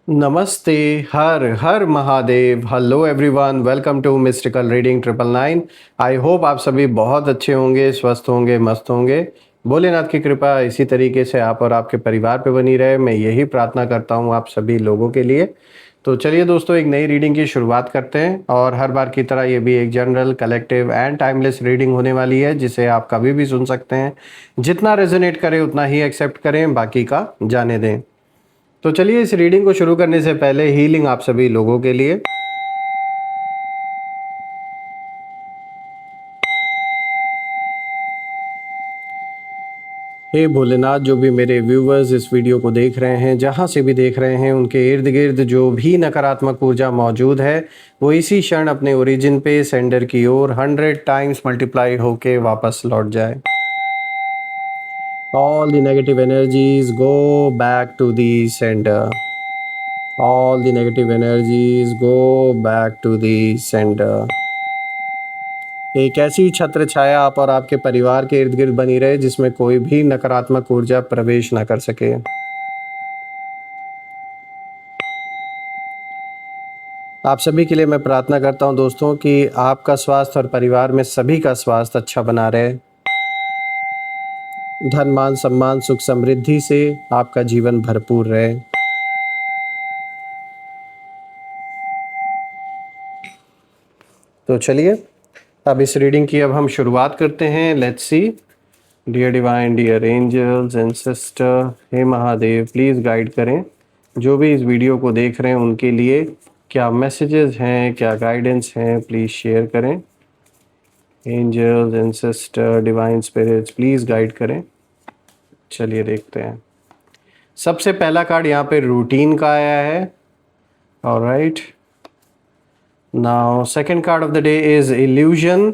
नमस्ते। हर हर Mahadev. Hello everyone, welcome to mystical reading 999। I hope आप सभी बहुत अच्छे होंगे, स्वस्थ होंगे, मस्त होंगे। भोलेनाथ की कृपा इसी तरीके से आप और आपके परिवार पे बनी रहे, मैं यही प्रार्थना करता हूँ आप सभी लोगों के लिए। तो चलिए दोस्तों, एक नई रीडिंग की शुरुआत करते हैं और हर बार की तरह ये भी एक general, collective and timeless reading होने वाली है, जिसे आप कभी भी सुन सकते हैं। जितना रेजोनेट करे उतना ही एक्सेप्ट करें, बाकी का जाने दें। तो चलिए इस रीडिंग को शुरू करने से पहले हीलिंग आप सभी लोगों के लिए। हे भोलेनाथ, जो भी मेरे व्यूवर्स इस वीडियो को देख रहे हैं, जहाँ से भी देख रहे हैं, उनके इर्द गिर्द जो भी नकारात्मक ऊर्जा मौजूद है वो इसी क्षण अपने ओरिजिन पे सेंडर की ओर 100 टाइम्स मल्टीप्लाई होके वापस लौट जाए। All the negative energies go back to the sender. All the negative energies go back to the sender. एक ऐसी छत्र छाया आप और आपके परिवार के इर्द गिर्द बनी रहे जिसमें कोई भी नकारात्मक ऊर्जा प्रवेश ना कर सके। आप सभी के लिए मैं प्रार्थना करता हूं दोस्तों कि आपका स्वास्थ्य और परिवार में सभी का स्वास्थ्य अच्छा बना रहे। धन मान सम्मान सुख समृद्धि से आपका जीवन भरपूर रहे। तो चलिए अब इस रीडिंग की अब हम शुरुआत करते हैं। Let's see. Dear divine, dear angels and sister, हे महादेव, प्लीज़ गाइड करें जो भी इस वीडियो को देख रहे हैं उनके लिए क्या मैसेजेस हैं, क्या गाइडेंस हैं, प्लीज़ शेयर करें। Angels and sister, divine spirits, please guide करें। चलिए देखते हैं। सबसे पहला कार्ड यहाँ पे रूटीन का आया है। Alright, now second card of the day is illusion,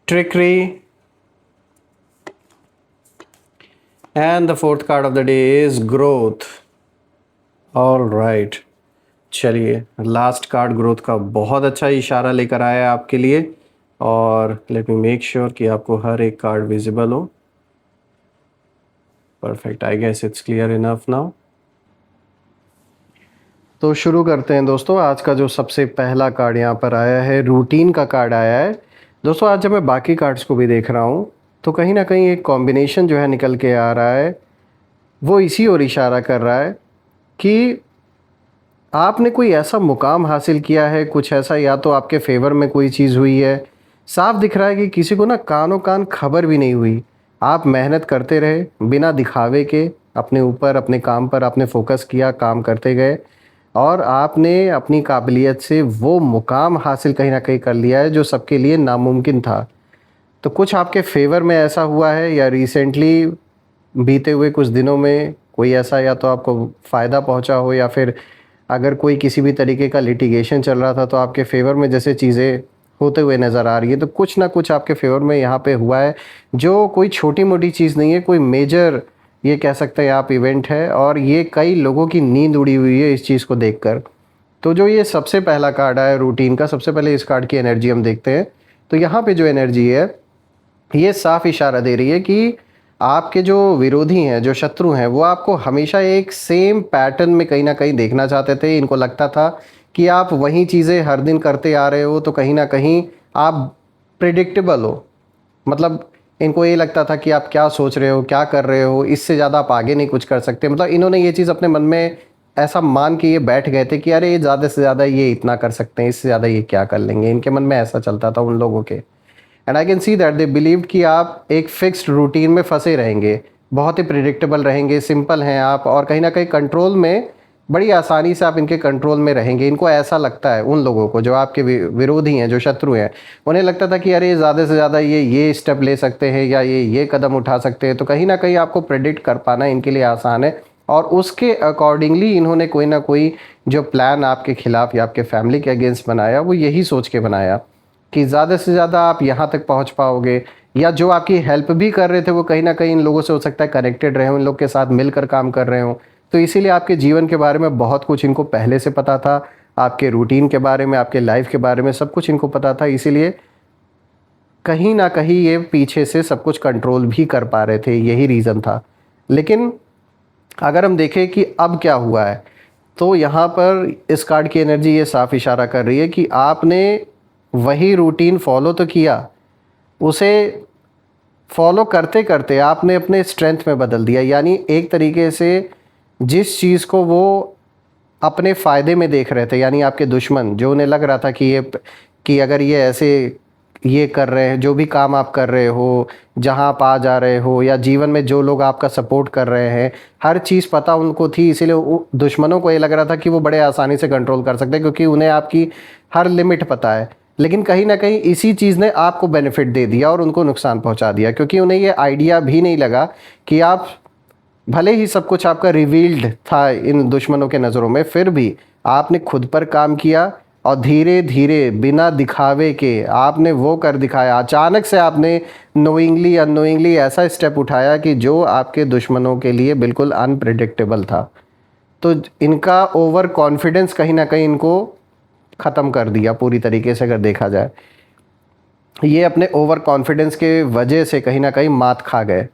trickery, and the fourth card of the day is growth. All right, चलिए लास्ट कार्ड ग्रोथ का बहुत अच्छा इशारा लेकर आया है आपके लिए, और लेट मी मेक श्योर कि आपको हर एक कार्ड विजिबल हो। Perfect, I guess it's clear enough now. तो शुरू करते हैं दोस्तों। आज का जो सबसे पहला कार्ड यहाँ पर आया है, रूटीन का कार्ड आया है। दोस्तों आज जब मैं बाकी कार्ड्स को भी देख रहा हूँ तो कहीं ना कहीं एक कॉम्बिनेशन जो है निकल के आ रहा है, वो इसी ओर इशारा कर रहा है कि आपने कोई ऐसा मुकाम हासिल किया है, कुछ ऐसा, या तो आपके फेवर में कोई चीज़ हुई है। साफ दिख रहा है कि किसी को ना कानों कान खबर भी नहीं हुई। आप मेहनत करते रहे बिना दिखावे के, अपने ऊपर अपने काम पर आपने फोकस किया, काम करते गए और आपने अपनी काबिलियत से वो मुकाम हासिल कहीं ना कहीं कर लिया है जो सबके लिए नामुमकिन था। तो कुछ आपके फेवर में ऐसा हुआ है, या रिसेंटली बीते हुए कुछ दिनों में कोई ऐसा या तो आपको फ़ायदा पहुंचा हो, या फिर अगर कोई किसी भी तरीके का लिटिगेशन चल रहा था तो आपके फेवर में जैसे चीज़ें होते हुए नज़र आ रही है। तो कुछ ना कुछ आपके फेवर में यहाँ पे हुआ है, जो कोई छोटी मोटी चीज़ नहीं है, कोई मेजर ये कह सकते हैं आप इवेंट है, और ये कई लोगों की नींद उड़ी हुई है इस चीज़ को देखकर। तो जो ये सबसे पहला कार्ड आया रूटीन का, सबसे पहले इस कार्ड की एनर्जी हम देखते हैं। तो यहाँ पे जो एनर्जी है ये साफ इशारा दे रही है कि आपके जो विरोधी हैं, जो शत्रु हैं, वो आपको हमेशा एक सेम पैटर्न में कहीं ना कहीं देखना चाहते थे। इनको लगता था कि आप वही चीज़ें हर दिन करते आ रहे हो, तो कहीं ना कहीं आप प्रिडिक्टेबल हो। मतलब इनको ये लगता था कि आप क्या सोच रहे हो, क्या कर रहे हो, इससे ज़्यादा आप आगे नहीं कुछ कर सकते। मतलब इन्होंने ये चीज़ अपने मन में ऐसा मान के ये बैठ गए थे कि अरे ये ज़्यादा से ज़्यादा ये इतना कर सकते हैं, इससे ज़्यादा ये क्या कर लेंगे। इनके मन में ऐसा चलता था उन लोगों के। And I can see that they believed कि आप एक फिक्स्ड रूटीन में फंसे रहेंगे, बहुत ही प्रिडिक्टेबल रहेंगे, सिंपल हैं आप, और कहीं ना कहीं कंट्रोल में बड़ी आसानी से आप इनके कंट्रोल में रहेंगे। इनको ऐसा लगता है, उन लोगों को जो आपके विरोधी हैं, जो शत्रु हैं, उन्हें लगता था कि अरे ज़्यादा से ज़्यादा ये स्टेप ले सकते हैं या ये कदम उठा सकते हैं। तो कहीं ना कहीं आपको प्रेडिक्ट कर पाना इनके लिए आसान है, और उसके अकॉर्डिंगली इन्होंने कोई ना कोई जो प्लान आपके खिलाफ या आपके फैमिली के अगेंस्ट बनाया, वो यही सोच के बनाया कि ज़्यादा से ज़्यादा आप यहाँ तक पहुँच पाओगे, या जो आपकी हेल्प भी कर रहे थे वो कहीं ना कहीं इन लोगों से हो सकता है कनेक्टेड रहे हो, इन लोग के साथ मिलकर काम कर रहे हो। तो इसीलिए आपके जीवन के बारे में बहुत कुछ इनको पहले से पता था, आपके रूटीन के बारे में, आपके लाइफ के बारे में सब कुछ इनको पता था। इसीलिए कहीं ना कहीं ये पीछे से सब कुछ कंट्रोल भी कर पा रहे थे, यही रीज़न था। लेकिन अगर हम देखें कि अब क्या हुआ है, तो यहाँ पर इस कार्ड की एनर्जी ये साफ इशारा कर रही है कि आपने वही रूटीन फॉलो तो किया, उसे फॉलो करते करते आपने अपने स्ट्रेंथ में बदल दिया। यानी एक तरीके से जिस चीज़ को वो अपने फ़ायदे में देख रहे थे, यानी आपके दुश्मन, जो उन्हें लग रहा था कि अगर ये ऐसे ये कर रहे हैं, जो भी काम आप कर रहे हो, जहाँ आप आ जा रहे हो, या जीवन में जो लोग आपका सपोर्ट कर रहे हैं, हर चीज़ पता उनको थी। इसीलिए दुश्मनों को ये लग रहा था कि वो बड़े आसानी से कंट्रोल कर सकते हैं, क्योंकि उन्हें आपकी हर लिमिट पता है। लेकिन कहीं ना कहीं इसी चीज़ ने आपको बेनिफिट दे दिया और उनको नुकसान पहुंचा दिया, क्योंकि उन्हें ये आइडिया भी नहीं लगा कि आप, भले ही सब कुछ आपका रिवील्ड था इन दुश्मनों के नज़रों में, फिर भी आपने खुद पर काम किया और धीरे धीरे बिना दिखावे के आपने वो कर दिखाया। अचानक से आपने नोइंगली अननोइंगली ऐसा स्टेप उठाया कि जो आपके दुश्मनों के लिए बिल्कुल अनप्रिडिक्टेबल था। तो इनका ओवर कॉन्फिडेंस कहीं ना कहीं इनको ख़त्म कर दिया पूरी तरीके से। अगर देखा जाए, ये अपने ओवर कॉन्फिडेंस के वजह से कहीं ना कहीं मात खा गए,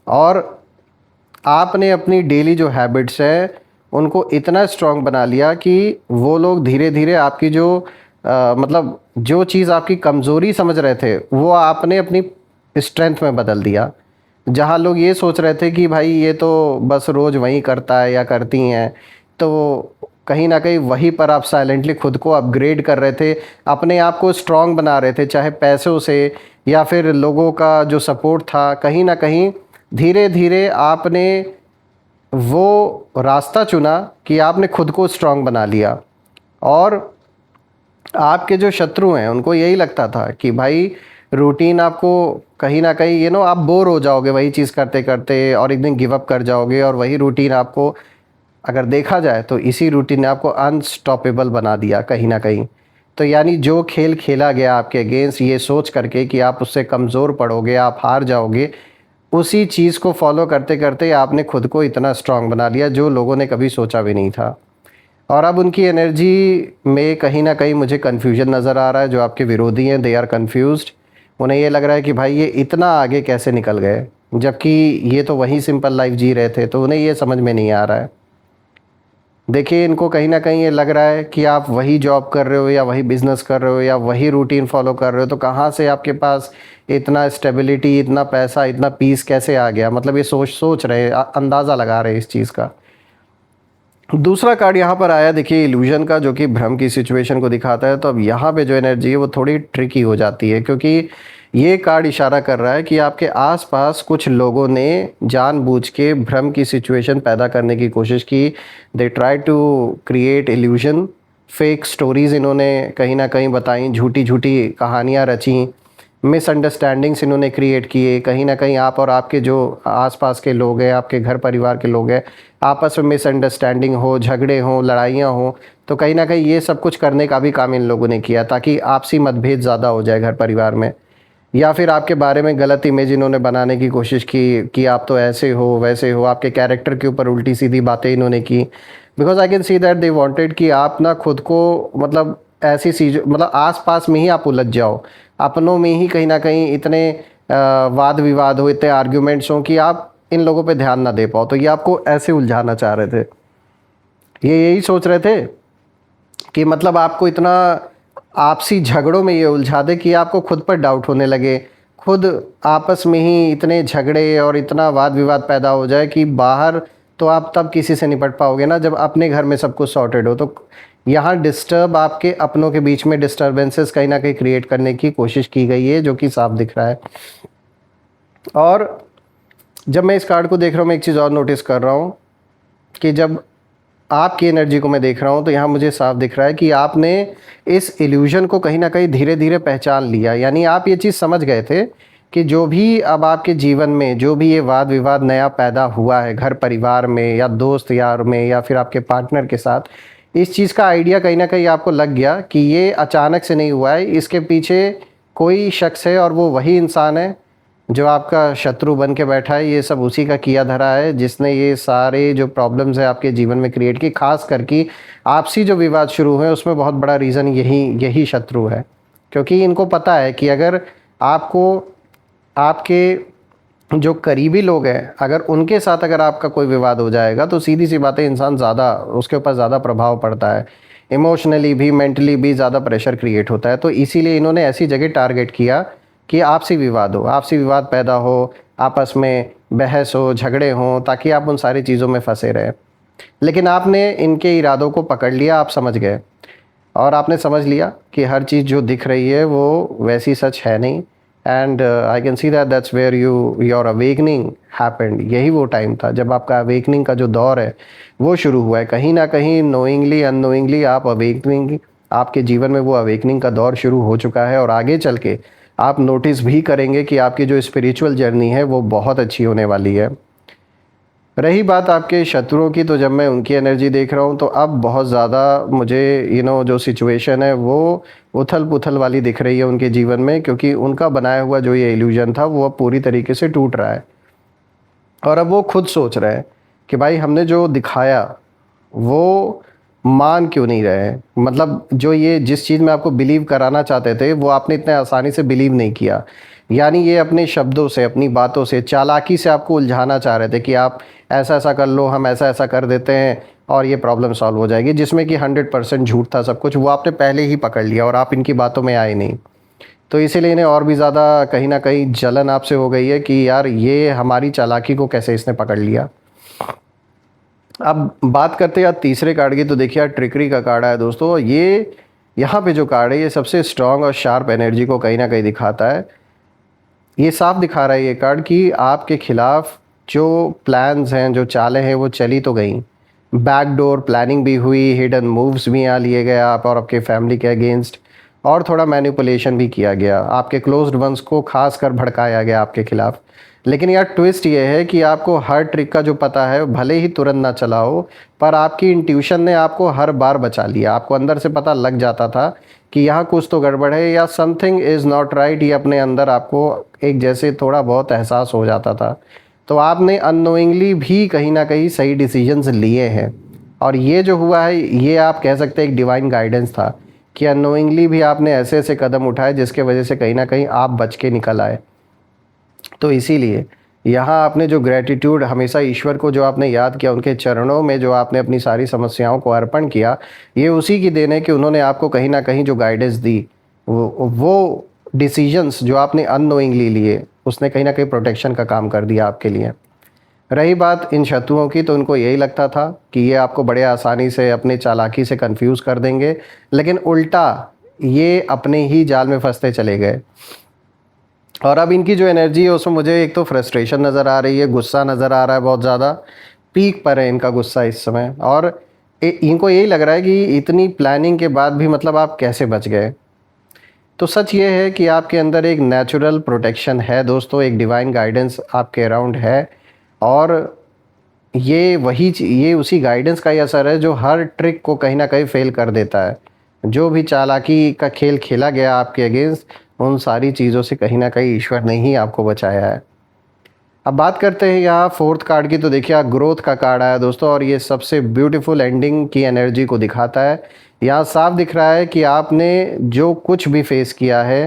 और आपने अपनी डेली जो हैबिट्स हैं उनको इतना स्ट्रांग बना लिया कि वो लोग धीरे धीरे आपकी जो मतलब जो चीज़ आपकी कमज़ोरी समझ रहे थे, वो आपने अपनी स्ट्रेंथ में बदल दिया। जहाँ लोग ये सोच रहे थे कि भाई ये तो बस रोज़ वही करता है या करती हैं, तो कहीं ना कहीं वहीं पर आप साइलेंटली खुद को अपग्रेड कर रहे थे, अपने आप को स्ट्रांग बना रहे थे, चाहे पैसों से या फिर लोगों का जो सपोर्ट था। कहीं ना कहीं धीरे धीरे आपने वो रास्ता चुना कि आपने खुद को स्ट्रांग बना लिया। और आपके जो शत्रु हैं उनको यही लगता था कि भाई रूटीन आपको कहीं ना कहीं आप बोर हो जाओगे वही चीज़ करते करते, और एक दिन गिव अप कर जाओगे, और वही रूटीन आपको, अगर देखा जाए तो इसी रूटीन ने आपको अनस्टॉपेबल बना दिया कहीं ना कहीं। तो यानी जो खेल खेला गया आपके अगेंस्ट, ये सोच करके कि आप उससे कमज़ोर पड़ोगे, आप हार जाओगे, उसी चीज़ को फॉलो करते करते आपने खुद को इतना स्ट्रांग बना लिया जो लोगों ने कभी सोचा भी नहीं था। और अब उनकी एनर्जी में कहीं ना कहीं मुझे कन्फ्यूजन नज़र आ रहा है। जो आपके विरोधी हैं, दे आर कन्फ्यूज्ड। उन्हें ये लग रहा है कि भाई ये इतना आगे कैसे निकल गए, जबकि ये तो वही सिंपल लाइफ जी रहे थे। तो उन्हें ये समझ में नहीं आ रहा है। देखिए, इनको कहीं ना कहीं ये लग रहा है कि आप वही जॉब कर रहे हो या वही बिज़नेस कर रहे हो या वही रूटीन फॉलो कर रहे हो, तो कहाँ से आपके पास इतना स्टेबिलिटी, इतना पैसा, इतना पीस कैसे आ गया। मतलब ये सोच सोच रहे, अंदाज़ा लगा रहे इस चीज़ का। दूसरा कार्ड यहाँ पर आया, देखिए इल्यूजन का, जो कि भ्रम की सिचुएशन को दिखाता है। तो अब यहाँ पे जो एनर्जी है वो थोड़ी ट्रिकी हो जाती है, क्योंकि ये कार्ड इशारा कर रहा है कि आपके आसपास कुछ लोगों ने जानबूझ के भ्रम की सिचुएशन पैदा करने की कोशिश की। They try to create illusion, fake stories इन्होंने कहीं ना कहीं बताई, झूठी झूठी कहानियाँ रची, मिसअंडरस्टैंडिंग्स इन्होंने क्रिएट किए। कहीं ना कहीं आप और आपके जो आसपास के लोग हैं, आपके घर परिवार के लोग हैं, आपस में मिसअंडरस्टैंडिंग हो, झगड़े हों, लड़ाइयाँ हों, तो कहीं ना कहीं ये सब कुछ करने का भी काम इन लोगों ने किया, ताकि आपसी मतभेद ज़्यादा हो जाए घर परिवार में। या फिर आपके बारे में गलत इमेज इन्होंने बनाने की कोशिश की कि आप तो ऐसे हो वैसे हो, आपके कैरेक्टर के ऊपर उल्टी सीधी बातें इन्होंने की। Because I can see that they wanted कि आप ना खुद को, मतलब ऐसी चीज़, मतलब आसपास में ही आप उलझ जाओ, अपनों में ही कहीं ना कहीं इतने वाद विवाद हो, इतने आर्ग्यूमेंट्स हों कि आप इन लोगों पे ध्यान ना दे पाओ। तो ये आपको ऐसे उलझाना चाह रहे थे, ये यही सोच रहे थे कि मतलब आपको इतना आपसी झगड़ों में ये उलझा दे कि आपको खुद पर डाउट होने लगे, खुद आपस में ही इतने झगड़े और इतना वाद विवाद पैदा हो जाए कि बाहर तो आप तब किसी से निपट पाओगे ना जब अपने घर में सब कुछ सॉर्टेड हो। तो यहाँ डिस्टर्ब, आपके अपनों के बीच में डिस्टर्बेंसेस कहीं ना कहीं क्रिएट करने की कोशिश की गई है, जो कि साफ दिख रहा है। और जब मैं इस कार्ड को देख रहा हूँ, मैं एक चीज़ और नोटिस कर रहा हूँ कि जब आपकी एनर्जी को मैं देख रहा हूँ तो यहाँ मुझे साफ दिख रहा है कि आपने इस इल्यूजन को कहीं ना कहीं धीरे धीरे पहचान लिया। यानी आप ये चीज़ समझ गए थे कि जो भी अब आपके जीवन में जो भी ये वाद विवाद नया पैदा हुआ है घर परिवार में या दोस्त यार में या फिर आपके पार्टनर के साथ, इस चीज़ का आइडिया कहीं ना कहीं आपको लग गया कि ये अचानक से नहीं हुआ है, इसके पीछे कोई शख्स है और वो वही इंसान है जो आपका शत्रु बन के बैठा है। ये सब उसी का किया धरा है जिसने ये सारे जो प्रॉब्लम्स है आपके जीवन में क्रिएट की। खास करके आपसी जो विवाद शुरू हुए उसमें बहुत बड़ा रीज़न यही शत्रु है, क्योंकि इनको पता है कि अगर आपको आपके जो करीबी लोग हैं, अगर उनके साथ अगर आपका कोई विवाद हो जाएगा तो सीधी सी बात है, इंसान ज़्यादा उसके ऊपर ज़्यादा प्रभाव पड़ता है, इमोशनली भी मेंटली भी ज़्यादा प्रेशर क्रिएट होता है। तो इसीलिए इन्होंने ऐसी जगह टारगेट किया कि आपसी विवाद हो, आपसी विवाद पैदा हो, आपस में बहस हो, झगड़े हों, ताकि आप उन सारी चीज़ों में फंसे रहें। लेकिन आपने इनके इरादों को पकड़ लिया, आप समझ गए, और आपने समझ लिया कि हर चीज़ जो दिख रही है वो वैसी सच है नहीं। And I can see that that's where your awakening happened. यही वो टाइम था जब आपका अवेकनिंग का जो दौर है वो शुरू हुआ है। कहीं ना कहीं नोइंगली अननोइंगली आप अवेकनिंग, आपके जीवन में वो अवेकनिंग का दौर शुरू हो चुका है, और आगे चल के आप नोटिस भी करेंगे कि आपकी जो स्पिरिचुअल जर्नी है वो बहुत अच्छी होने वाली है। रही बात आपके शत्रुओं की, तो जब मैं उनकी एनर्जी देख रहा हूँ तो अब बहुत ज़्यादा मुझे जो सिचुएशन है वो उथल पुथल वाली दिख रही है उनके जीवन में, क्योंकि उनका बनाया हुआ जो ये इल्यूजन था वो अब पूरी तरीके से टूट रहा है। और अब वो खुद सोच रहे हैं कि भाई हमने जो दिखाया वो मान क्यों नहीं रहे, मतलब जो ये जिस चीज़ में आपको बिलीव कराना चाहते थे वो आपने इतने आसानी से बिलीव नहीं किया। यानी ये अपने शब्दों से, अपनी बातों से, चालाकी से आपको उलझाना चाह रहे थे कि आप ऐसा ऐसा कर लो, हम ऐसा ऐसा कर देते हैं और ये प्रॉब्लम सॉल्व हो जाएगी, जिसमें कि 100% झूठ था सब कुछ। वो आपने पहले ही पकड़ लिया और आप इनकी बातों में आए नहीं। तो इसीलिए इन्हें और भी ज़्यादा कहीं ना कहीं जलन आपसे हो गई है कि यार ये हमारी चालाकी को कैसे इसने पकड़ लिया। अब बात करते हैं यार तीसरे कार्ड की, तो देखिए यार ट्रिकरी का कार्ड है दोस्तों। ये यहाँ पे जो कार्ड है ये सबसे स्ट्रॉन्ग और शार्प एनर्जी को कहीं ना कहीं दिखाता है। ये साफ दिखा रहा है ये कार्ड कि आपके खिलाफ जो प्लान्स हैं, जो चालें हैं वो चली तो गई, बैकडोर प्लानिंग भी हुई, हिडन मूव्स भी यहाँ लिए गए आप और आपके फैमिली के अगेंस्ट, और थोड़ा मैनिपुलेशन भी किया गया, आपके क्लोज्ड वंस को खास कर भड़काया गया आपके खिलाफ। लेकिन यार ट्विस्ट ये है कि आपको हर ट्रिक का जो पता है, भले ही तुरंत ना चला हो, पर आपकी इंट्यूशन ने आपको हर बार बचा लिया। आपको अंदर से पता लग जाता था कि यहाँ कुछ तो गड़बड़ है या समथिंग इज़ नॉट राइट। ये अपने अंदर आपको एक जैसे थोड़ा बहुत एहसास हो जाता था। तो आपने अननोइंगली भी कहीं ना कहीं सही डिसीजंस लिए हैं, और ये जो हुआ है ये आप कह सकते हैं एक डिवाइन गाइडेंस था कि अननोइंगली भी आपने ऐसे ऐसे कदम उठाए जिसके वजह से कहीं ना कहीं आप बच के निकल आए। तो इसीलिए यहाँ आपने जो ग्रेटिट्यूड हमेशा ईश्वर को जो आपने याद किया, उनके चरणों में जो आपने अपनी सारी समस्याओं को अर्पण किया, ये उसी की देन है कि उन्होंने आपको कहीं ना कहीं जो गाइडेंस दी, वो डिसीजंस जो आपने अननोइंगली लिए, उसने कहीं ना कहीं प्रोटेक्शन का काम कर दिया आपके लिए। रही बात इन शत्रुओं की, तो उनको यही लगता था कि ये आपको बड़े आसानी से अपने चालाकी से कंफ्यूज कर देंगे, लेकिन उल्टा ये अपने ही जाल में फंसते चले गए। और अब इनकी जो एनर्जी है उसमें मुझे एक तो फ्रस्ट्रेशन नज़र आ रही है, गुस्सा नज़र आ रहा है, बहुत ज़्यादा पीक पर है इनका गुस्सा इस समय। और इनको यही लग रहा है कि इतनी प्लानिंग के बाद भी मतलब आप कैसे बच गए। तो सच ये है कि आपके अंदर एक नेचुरल प्रोटेक्शन है दोस्तों, एक डिवाइन गाइडेंस आपके अराउंड है, और ये उसी गाइडेंस का ही असर है जो हर ट्रिक को कहीं ना कहीं फेल कर देता है। जो भी चालाकी का खेल खेला गया आपके अगेंस्ट, उन सारी चीज़ों से कहीं ना कहीं ईश्वर ने ही आपको बचाया है। अब बात करते हैं यहाँ फोर्थ कार्ड की, तो देखिए ग्रोथ का कार्ड आया दोस्तों, और ये सबसे ब्यूटीफुल एंडिंग की एनर्जी को दिखाता है। यहाँ साफ दिख रहा है कि आपने जो कुछ भी फेस किया है,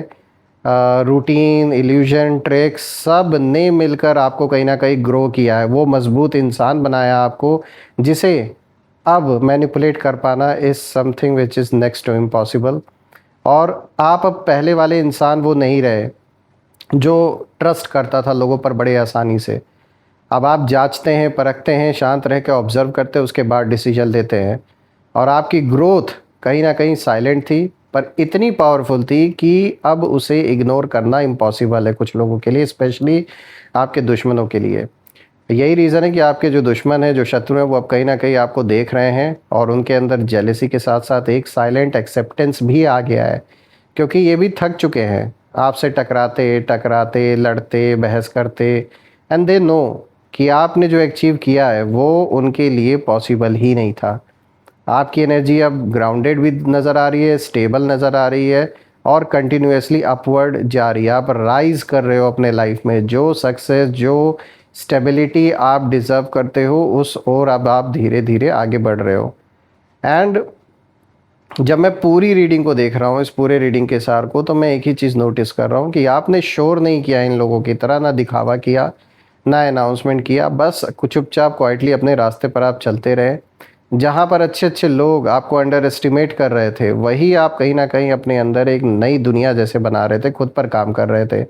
रूटीन, इल्यूजन, ट्रिक्स, सब ने मिलकर आपको कहीं ना कहीं ग्रो किया है, वो मजबूत इंसान बनाया आपको, जिसे अब मैनिपुलेट कर पाना is something which is next to impossible. और आप अब पहले वाले इंसान वो नहीं रहे जो ट्रस्ट करता था लोगों पर बड़े आसानी से। अब आप जांचते हैं, परखते हैं, शांत रह के ऑब्ज़र्व करते हैं, उसके बाद डिसीजन लेते हैं। और आपकी ग्रोथ कहीं ना कहीं साइलेंट थी, पर इतनी पावरफुल थी कि अब उसे इग्नोर करना इम्पॉसिबल है कुछ लोगों के लिए, स्पेशली आपके दुश्मनों के लिए। यही रीज़न है कि आपके जो दुश्मन हैं, जो शत्रु हैं, वो अब कहीं ना कहीं आपको देख रहे हैं, और उनके अंदर जेलेसी के साथ साथ एक साइलेंट एक्सेप्टेंस भी आ गया है, क्योंकि ये भी थक चुके हैं आपसे टकराते टकराते, लड़ते, बहस करते। एंड दे नो कि आपने जो अचीव किया है वो उनके लिए पॉसिबल ही नहीं था। आपकी एनर्जी अब ग्राउंडेड भी नज़र आ रही है, स्टेबल नज़र आ रही है, और कंटिन्यूसली अपवर्ड जा रही है। आप राइज कर रहे हो अपने लाइफ में, जो सक्सेस, जो स्टेबिलिटी आप डिज़र्व करते हो उस और अब आप धीरे धीरे आगे बढ़ रहे हो। एंड जब मैं पूरी रीडिंग को देख रहा हूँ, इस पूरे रीडिंग के सार को, तो मैं एक ही चीज़ नोटिस कर रहा हूँ कि आपने शोर नहीं किया इन लोगों की तरह, ना दिखावा किया, ना अनाउंसमेंट किया, बस कुछ चुपचाप क्वाइटली अपने रास्ते पर आप चलते रहे। जहाँ पर अच्छे अच्छे लोग आपको अंडर एस्टिमेट कर रहे थे, वही आप कहीं ना कहीं अपने अंदर एक नई दुनिया जैसे बना रहे थे, खुद पर काम कर रहे थे।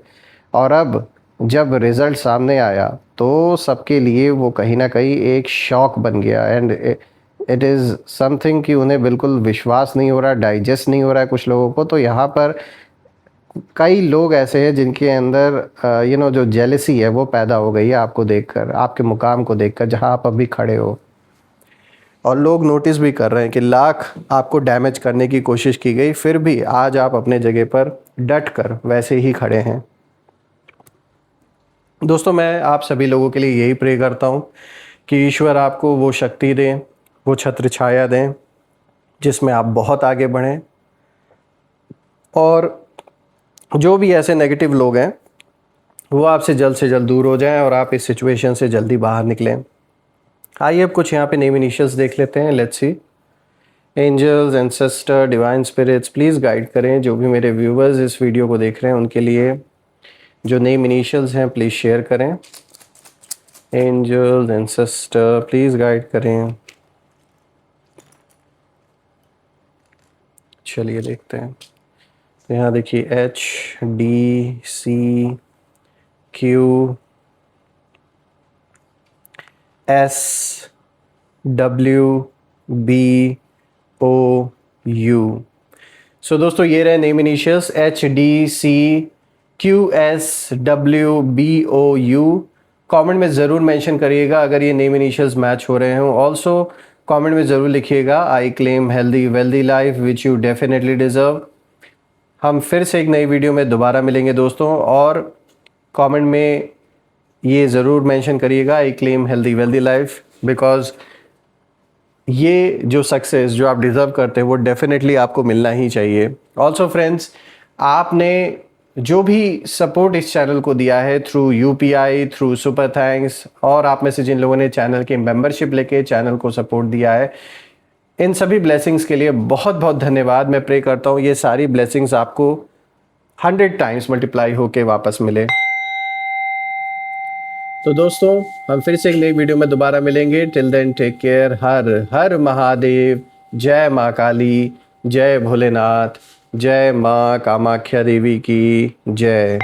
और अब जब रिज़ल्ट सामने आया तो सबके लिए वो कहीं ना कहीं एक शॉक बन गया। एंड इट इज़ समथिंग कि उन्हें बिल्कुल विश्वास नहीं हो रहा, डाइजेस्ट नहीं हो रहा है कुछ लोगों को। तो यहाँ पर कई लोग ऐसे हैं जिनके अंदर जो जेलसी है वो पैदा हो गई है आपको देखकर, आपके मुकाम को देखकर जहाँ आप अभी खड़े हो। और लोग नोटिस भी कर रहे हैं कि लाख आपको डैमेज करने की कोशिश की गई, फिर भी आज आप अपने जगह पर डट कर वैसे ही खड़े हैं। दोस्तों, मैं आप सभी लोगों के लिए यही प्रे करता हूँ कि ईश्वर आपको वो शक्ति दें, वो छत्र छाया दें जिसमें आप बहुत आगे बढ़ें। और जो भी ऐसे नेगेटिव लोग हैं वो आपसे जल्द से जल्द दूर हो जाएं और आप इस सिचुएशन से जल्दी बाहर निकलें। आइए अब कुछ यहाँ पे नेम इनिशियल्स देख लेते हैं। Let's see. Angels, ancestor, divine spirits, please guide करें जो भी मेरे व्यूवर्स इस वीडियो को देख रहे हैं उनके लिए जो नेम इनिशियल्स हैं प्लीज़ शेयर करें। एंजल्स, एंसेस्टर, प्लीज़ गाइड करें। चलिए देखते हैं। तो यहाँ देखिए HDCQSWBOU। सो दोस्तों, ये रहे नेम इनिशियल्स HDCQSWBOU। कमेंट में ज़रूर मेंशन करिएगा अगर ये नेम इनिशियल्स मैच हो रहे हों। ऑल्सो कमेंट में ज़रूर लिखिएगा I claim healthy wealthy life which you definitely deserve. हम फिर से एक नई वीडियो में दोबारा मिलेंगे दोस्तों, और कमेंट में ये ज़रूर मेंशन करिएगा I claim healthy wealthy life, because ये जो सक्सेस जो आप डिज़र्व करते हैं वो डेफिनेटली आपको मिलना ही चाहिए। ऑल्सो फ्रेंड्स, आपने जो भी सपोर्ट इस चैनल को दिया है through UPI, through super thanks, और आप में से जिन लोगों ने चैनल की मेंबरशिप लेके चैनल को सपोर्ट दिया है, इन सभी ब्लेसिंग्स के लिए बहुत बहुत धन्यवाद। मैं प्रे करता हूँ ये सारी ब्लेसिंग्स आपको 100 टाइम्स मल्टीप्लाई होके वापस मिले। तो दोस्तों, हम फिर से एक नई वीडियो में दोबारा मिलेंगे। Till then take care. हर हर महादेव। जय माँ काली, जय भोलेनाथ, जय माँ कामाख्या देवी की जय।